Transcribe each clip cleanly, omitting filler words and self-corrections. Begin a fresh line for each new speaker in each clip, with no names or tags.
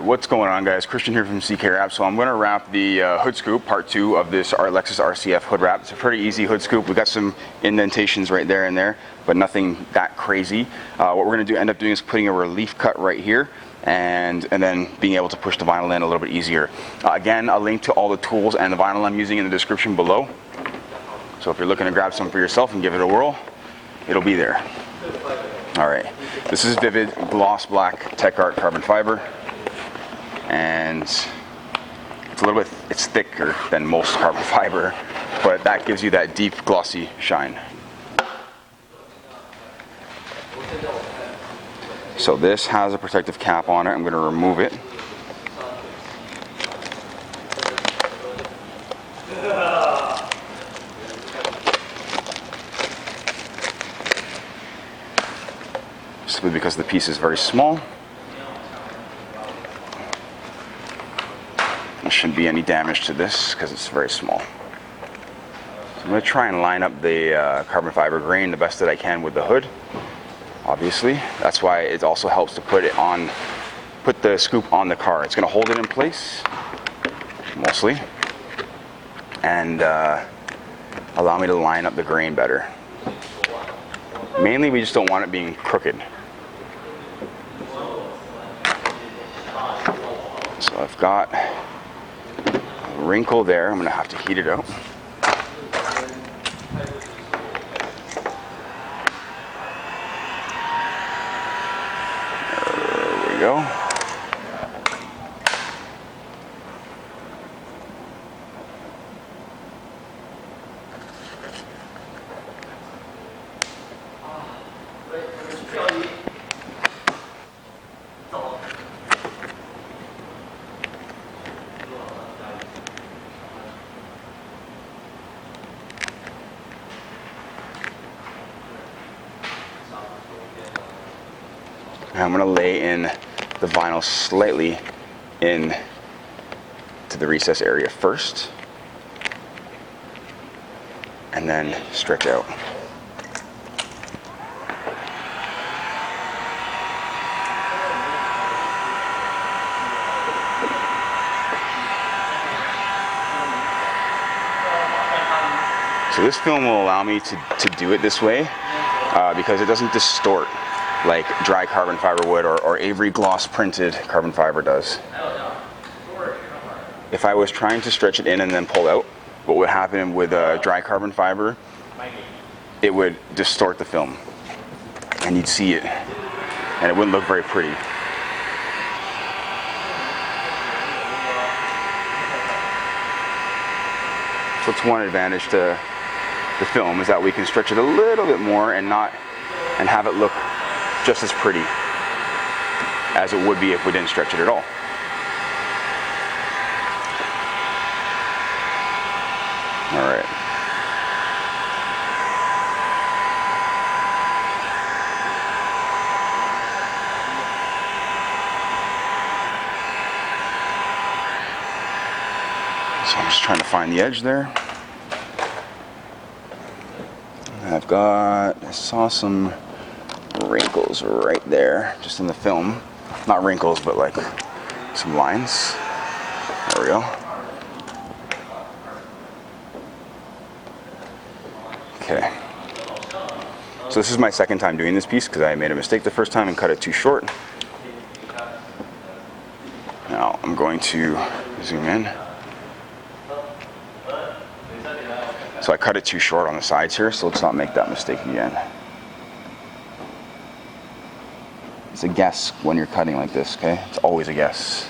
what's going on, guys? Christian here from CK Wrap. So I'm going to wrap the hood scoop, part 2 of this Lexus RCF hood wrap. It's a pretty easy hood scoop. We got some indentations right there and there, but nothing that crazy. What we're going to end up doing is putting a relief cut right here, and then being able to push the vinyl in a little bit easier. Again, a link to all the tools and the vinyl I'm using in the description below. So if you're looking to grab some for yourself and give it a whirl, it'll be there. All right, this is Vivid Gloss Black Tack carbon fiber, and it's thicker than most carbon fiber, but that gives you that deep glossy shine. So this has a protective cap on it. I'm going to remove it. Simply because the piece is very small. There shouldn't be any damage to this because it's very small. So I'm going to try and line up the carbon fiber grain the best that I can with the hood. Obviously, that's why it also helps to put the scoop on the car. It's going to hold it in place, mostly, and allow me to line up the grain better. Mainly, we just don't want it being crooked. So I've got a wrinkle there. I'm going to have to heat it out. There we go. I'm going to lay in the vinyl slightly in to the recess area first, and then stretch out. So this film will allow me to do it this way because it doesn't distort like dry carbon fiber would or Avery gloss printed carbon fiber does. If I was trying to stretch it in and then pull out, what would happen with dry carbon fiber, it would distort the film and you'd see it and it wouldn't look very pretty. So it's one advantage to the film, is that we can stretch it a little bit more and have it look just as pretty as it would be if we didn't stretch it at all. All right. So I'm just trying to find the edge there. I saw some wrinkles right there, just in the film. Not wrinkles, but like some lines. There we go. Okay. So this is my second time doing this piece because I made a mistake the first time and cut it too short. Now I'm going to zoom in. So I cut it too short on the sides here, so let's not make that mistake again. It's a guess when you're cutting like this, okay? It's always a guess.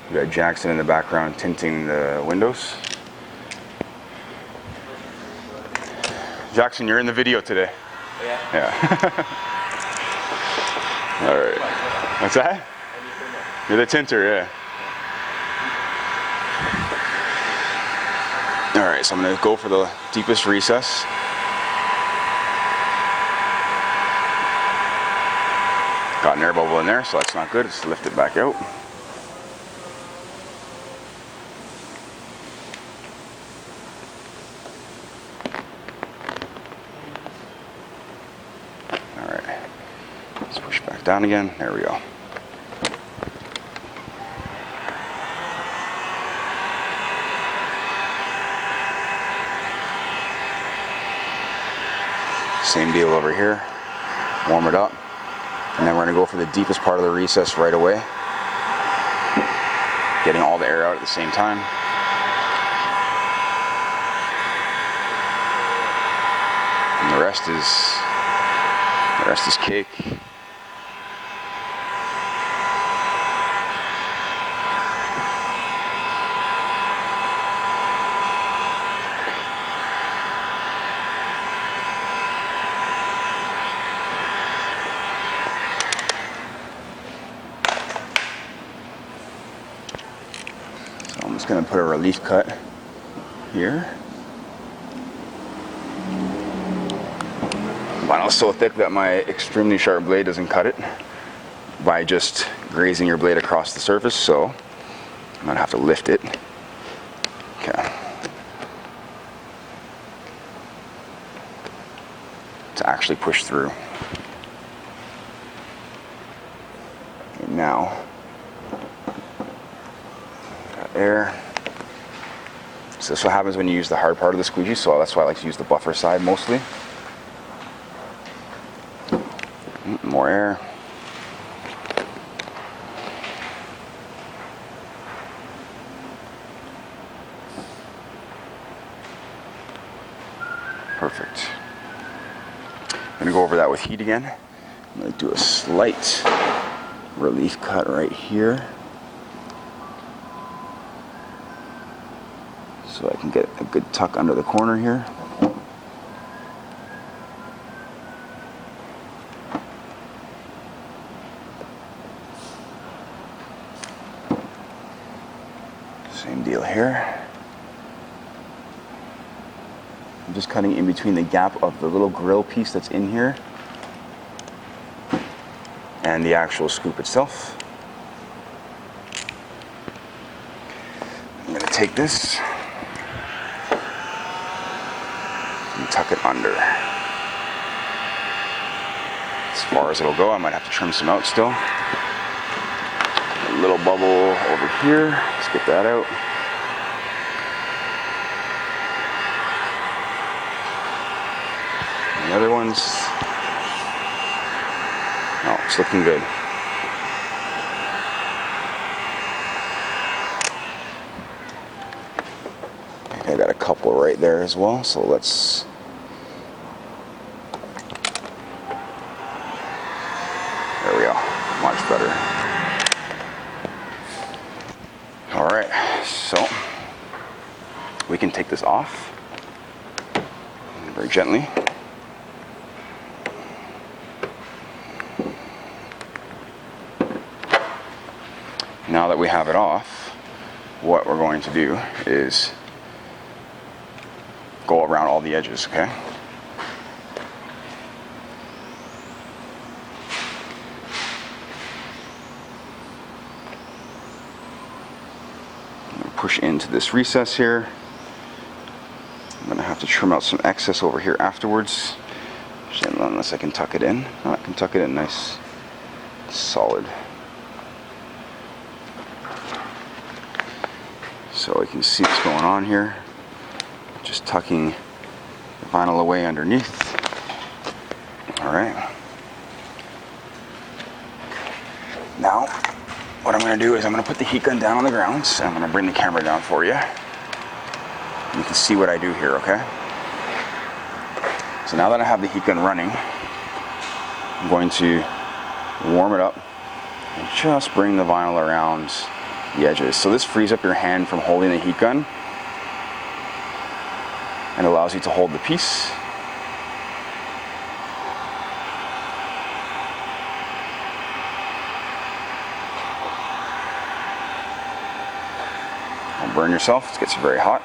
We got Jackson in the background tinting the windows. Jackson, you're in the video today. Yeah. All right. What's that? You're the tinter, yeah. All right, so I'm going to go for the deepest recess. Got an air bubble in there, so that's not good. Let's lift it back out. Back down again. There we go. Same deal over here. Warm it up. And then we're going to go for the deepest part of the recess right away. Getting all the air out at the same time. And the rest is cake. I'm just going to put a relief cut here. Vinyl's so thick that my extremely sharp blade doesn't cut it by just grazing your blade across the surface, so I'm going to have to lift it. Okay. To actually push through. And now, air. So this is what happens when you use the hard part of the squeegee, so that's why I like to use the buffer side mostly. More air. Perfect. I'm going to go over that with heat again. I'm going to do a slight relief cut right here, so I can get a good tuck under the corner here. Same deal here. I'm just cutting in between the gap of the little grill piece that's in here and the actual scoop itself. I'm going to take this and tuck it under. As far as it'll go, I might have to trim some out still. A little bubble over here. Let's get that out. And the other ones, oh, it's looking good. I got a couple right there as well, so let's there we go. Much better. Alright, so we can take this off very gently. Now that we have it off, what we're going to do is go around all the edges, okay? Push into this recess here. I'm going to have to trim out some excess over here afterwards, unless I can tuck it in. Oh, I can tuck it in nice, solid. So you can see what's going on here. Just tucking the vinyl away underneath. Alright. Now, what I'm going to do is I'm going to put the heat gun down on the ground, and I'm going to bring the camera down for you. You can see what I do here, okay? So now that I have the heat gun running, I'm going to warm it up and just bring the vinyl around the edges. So this frees up your hand from holding the heat gun and allows you to hold the piece. Don't burn yourself, it gets very hot.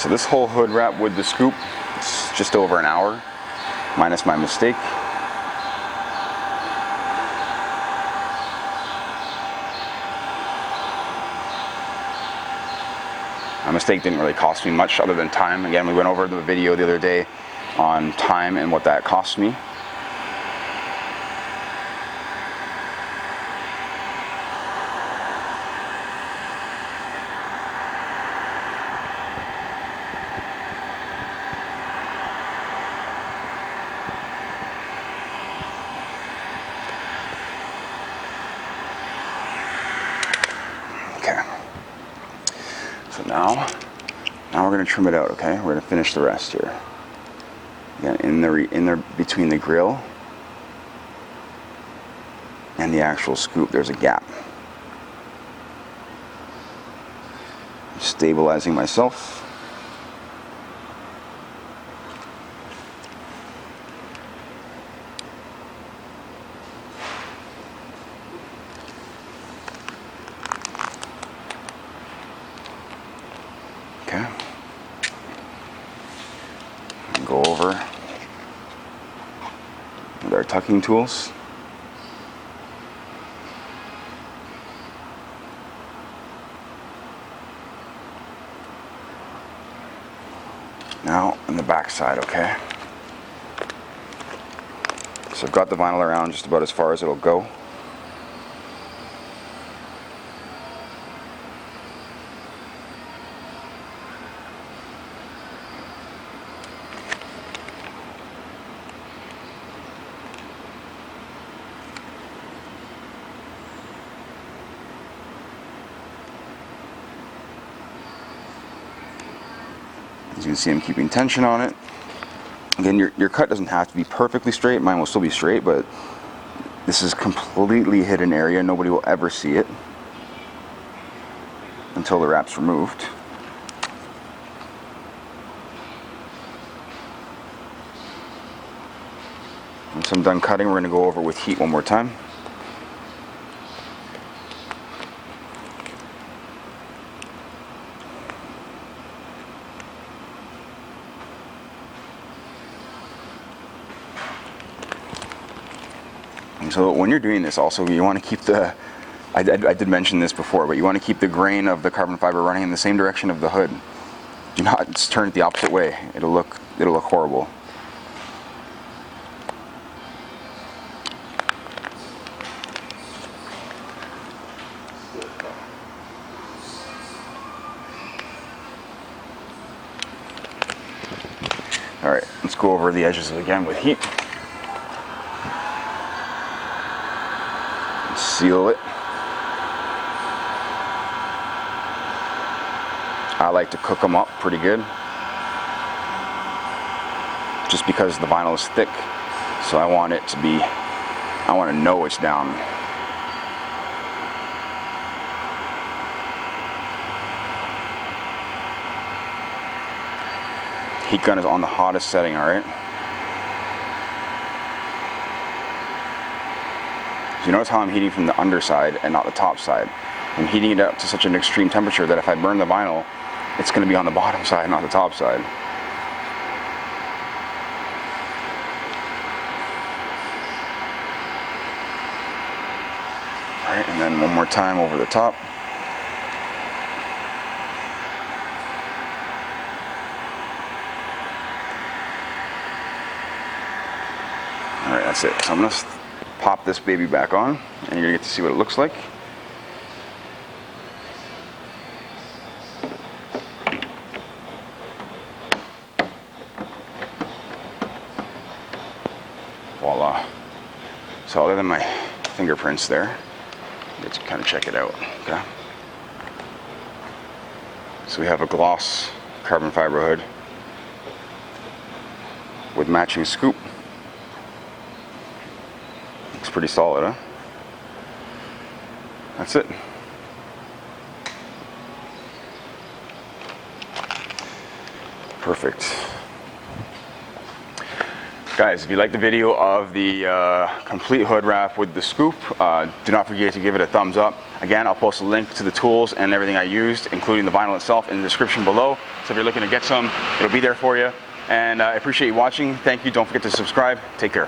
So this whole hood wrap with the scoop, it's just over an hour, minus my mistake. My mistake didn't really cost me much other than time. Again, we went over the video the other day on time and what that cost me. Okay. So now we're going to trim it out, okay? We're going to finish the rest here. Again, in there between the grill and the actual scoop, there's a gap. Stabilizing myself. Okay. And go over with our tucking tools. Now on the back side, okay? So I've got the vinyl around just about as far as it'll go. As you can see, I'm keeping tension on it. Again, your cut doesn't have to be perfectly straight. Mine will still be straight, but this is completely hidden area. Nobody will ever see it until the wrap's removed. Once I'm done cutting, we're going to go over with heat one more time. So when you're doing this also, you want to keep the, I did mention this before, but you want to keep the grain of the carbon fiber running in the same direction of the hood. Do not just turn it the opposite way. It'll look horrible. All right, let's go over the edges again with heat. Seal it. I like to cook them up pretty good, just because the vinyl is thick, so I want to know it's down. Heat gun is on the hottest setting, all right? You notice how I'm heating from the underside and not the top side. I'm heating it up to such an extreme temperature that if I burn the vinyl, it's going to be on the bottom side, not the top side. All right, and then one more time over the top. All right, that's it. So I'm going to pop this baby back on, and you're gonna get to see what it looks like. Voila. So other than my fingerprints there, let's kind of check it out. Okay. So we have a gloss carbon fiber hood with matching scoop. Looks pretty solid, huh? That's it. Perfect. Guys, if you like the video of the complete hood wrap with the scoop, do not forget to give it a thumbs up. Again, I'll post a link to the tools and everything I used, including the vinyl itself, in the description below. So if you're looking to get some, it'll be there for you. And I appreciate you watching. Thank you. Don't forget to subscribe. Take care.